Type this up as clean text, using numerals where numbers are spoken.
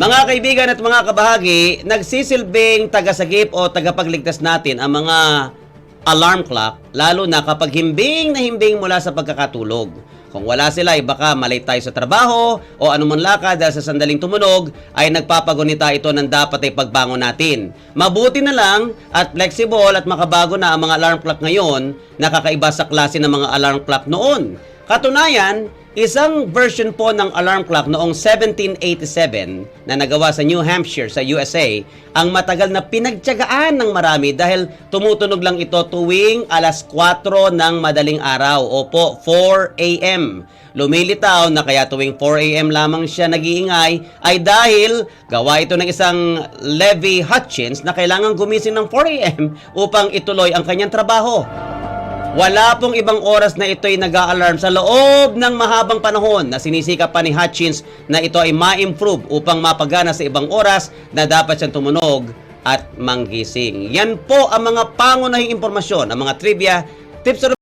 Mga kaibigan at mga kabahagi, nagsisilbing tagasagip o tagapagligtas natin ang mga alarm clock, lalo na kapag himbing na himbing mula sa pagkakatulog. Kung wala sila, ay baka malate tayo sa trabaho o anuman lakad dahil sa sandaling tumunog, ay nagpapagunita ito ng dapat ay pagbangon natin. Mabuti na lang at flexible at makabago na ang mga alarm clock ngayon, nakakaiba sa klase ng mga alarm clock noon. Katunayan, isang version po ng alarm clock noong 1787 na nagawa sa New Hampshire sa USA ang matagal na pinagtiyagaan ng marami dahil tumutunog lang ito tuwing alas 4 ng madaling araw. Opo, 4 a.m. Lumilitaw na kaya tuwing 4 a.m. lamang siya nag-iingay ay dahil gawa ito ng isang Levi Hutchins na kailangan gumising ng 4 a.m. upang ituloy ang kanyang trabaho. Wala pong ibang oras na ito'y nag-a-alarm sa loob ng mahabang panahon na sinisikap pa ni Hutchins na ito ay ma-improve upang mapagana sa ibang oras na dapat siyang tumunog at manggising. Yan po ang mga pangunahing impormasyon, ang mga trivia, tips